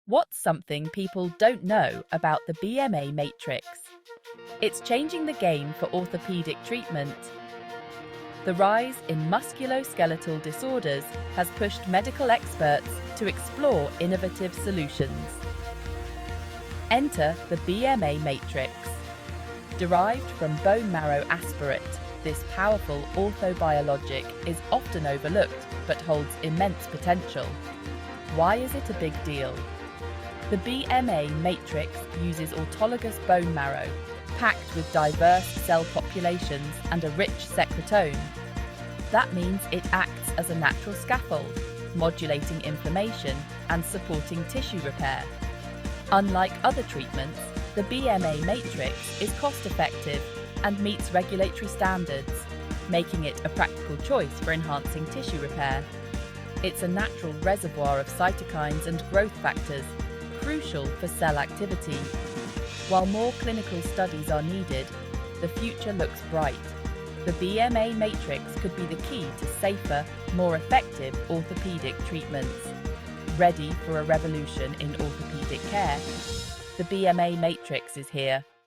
What's something people don't know about the BMA Matrix? It's changing the game for orthopedic treatment. The rise in musculoskeletal disorders has pushed medical experts to explore innovative solutions. Enter the BMA Matrix. Derived from bone marrow aspirate, this powerful orthobiologic is often overlooked but holds immense potential. Why is it a big deal? The BMA Matrix uses autologous bone marrow, packed with diverse cell populations and a rich secretome. That means it acts as a natural scaffold, modulating inflammation and supporting tissue repair. Unlike other treatments, the BMA Matrix is cost-effective and meets regulatory standards, making it a practical choice for enhancing tissue repair. It's a natural reservoir of cytokines and growth factors, crucial for cell activity. While more clinical studies are needed, the future looks bright. The BMA Matrix could be the key to safer, more effective orthopedic treatments. Ready for a revolution in orthopedic care? The BMA Matrix is here.